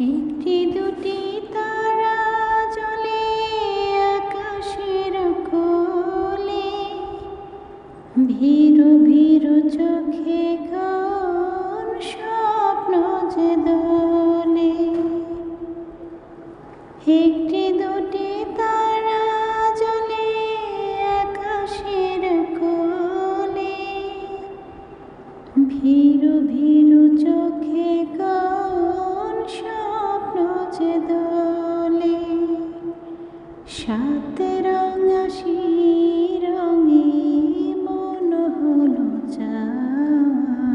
একটি দুটি তারা জ্বলে আকাশের কোলে, ভীরু ভীরু চোখে কোন স্বপ্ন যে দোলে। একটি দুটি তারা জ্বলে আকাশের কোলে, ভীরু ভীরু চোখে কোন স্বপ্ন যে দোলে। সাত রঙাশি রঙে মন হলো চাওয়া,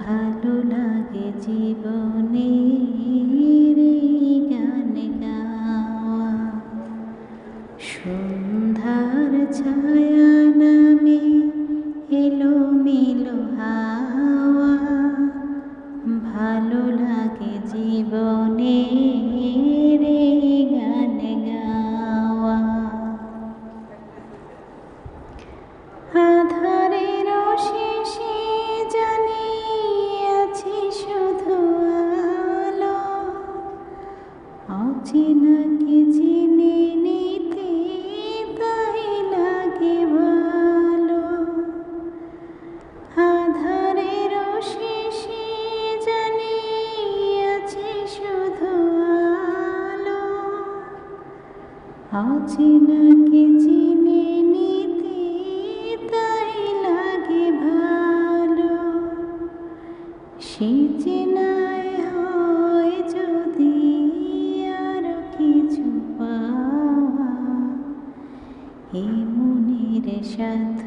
ভালো লাগে জীবনের এই গান গাওয়া। সন্ধ্যার ছায়া নামে এলোমেলো হাওয়া, ভালো লাগে জীবনের এই গান গাওয়া। আধারের শেষে জানি আছি শুধু আলো, অচেনাকে চিনে নিতে তাই লাগে ভালো। আধারের শেষে জানি আছি শুধু আলো, অচেনাকে চিনে নিতে তাই লাগে ভালো। সে চেনায় হয় যদি আর কিছু পাওয়া, এই মনের সাথ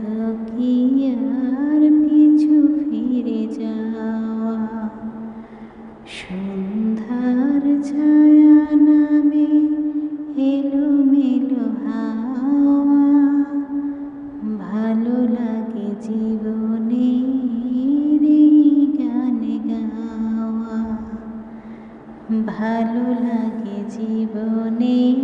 কি আর পিছু ফিরে যাওয়া। সন্ধ্যার ছায়া নামে এলোমেলো হাওয়া, ভালো লাগে জীবনের এই গান গাওয়া, ভালো লাগে জীবনের